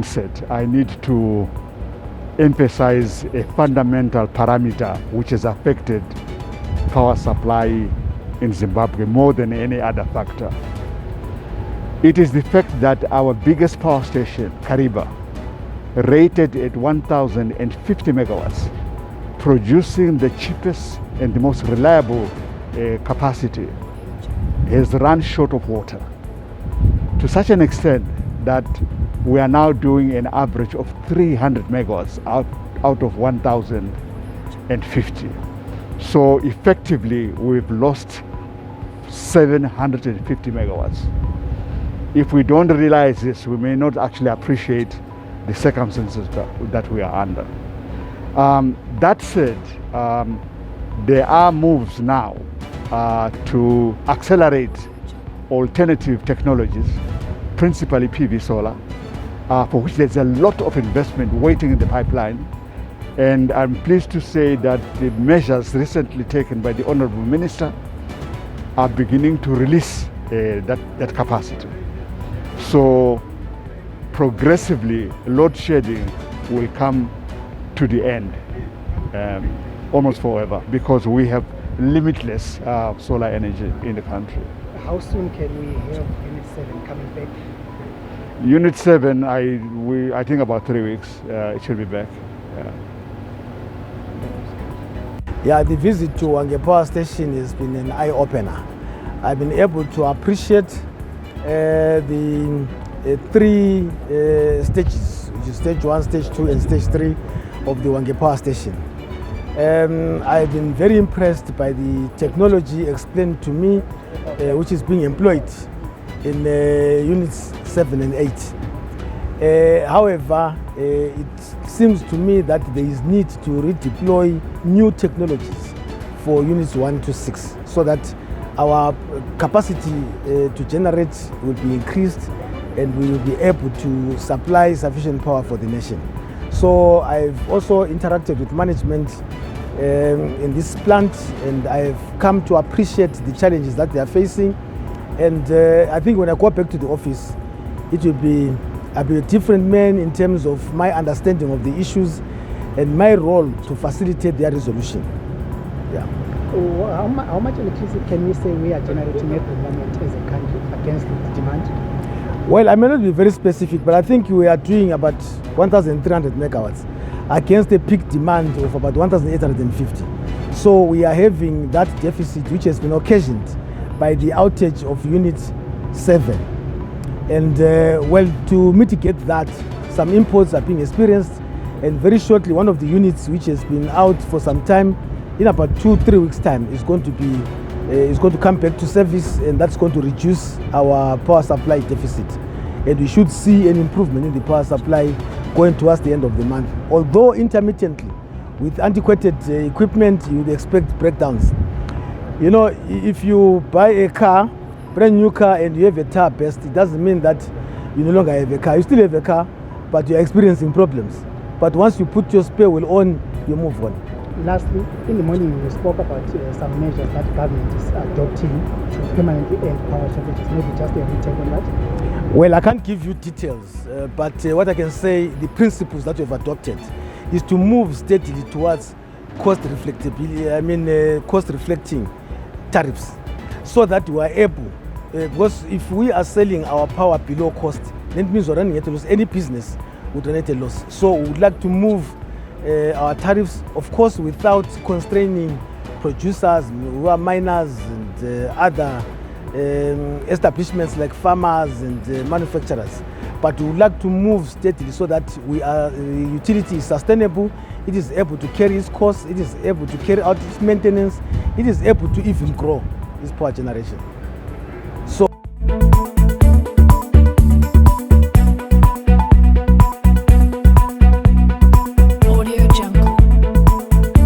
onset, I need to emphasize a fundamental parameter which has affected power supply in Zimbabwe more than any other factor. It is the fact that our biggest power station, Kariba, rated at 1,050 megawatts, producing the cheapest and the most reliable capacity, has run short of water to such an extent that we are now doing an average of 300 megawatts out of 1,050. So effectively, we've lost 750 megawatts. If we don't realize this, we may not actually appreciate the circumstances that we are under. That said, there are moves now to accelerate alternative technologies, principally PV solar, for which there's a lot of investment waiting in the pipeline. And I'm pleased to say that the measures recently taken by the Honorable Minister are beginning to release that capacity. So progressively, load shedding will come to the end almost forever, because we have limitless solar energy in the country. How soon can we have Unit 7 coming back? Unit 7, I think about 3 weeks, it should be back. Yeah, the visit to Wange Power Station has been an eye-opener. I've been able to appreciate the 3 stages, which is stage 1, stage 2, and stage 3 of the Wange Power Station. I've been very impressed by the technology explained to me, which is being employed in units 7 and 8. However, it seems to me that there is need to redeploy new technologies for units 1 to 6, so that our capacity to generate will be increased and we will be able to supply sufficient power for the nation. So I've also interacted with management in this plant, and I've come to appreciate the challenges that they are facing. And I think when I go back to the office, it will be I'll be a different man in terms of my understanding of the issues and my role to facilitate their resolution. Yeah. How much electricity can we say we are generating at the moment as a country against the demand? Well, I may not be very specific, but I think we are doing about 1,300 megawatts against a peak demand of about 1,850. So we are having that deficit, which has been occasioned by the outage of Unit 7. And well, to mitigate that, some imports are being experienced, and very shortly one of the units which has been out for some time, in about 2-3 weeks time, is going to come back to service, and that's going to reduce our power supply deficit. And we should see an improvement in the power supply going towards the end of the month. Although intermittently, with antiquated equipment, you would expect breakdowns. You know, if you buy a car, brand new car, and you have a tire burst, it doesn't mean that you no longer have a car. You still have a car, but you're experiencing problems. But once you put your spare wheel on, you move on. Lastly, in the morning you spoke about some measures that government is adopting to permanently end power shortages. Maybe just a retake on that? Well, I can't give you details, but what I can say, the principles that we've adopted is to move steadily towards cost-reflecting tariffs, so that we are able, because if we are selling our power below cost, that means we're running at a loss. Any business would run at a loss. So we would like to move our tariffs, of course, without constraining producers who are miners and other establishments like farmers and manufacturers. But we would like to move steadily so that the utility is sustainable, it is able to carry its costs, it is able to carry out its maintenance, it is able to even grow its power generation.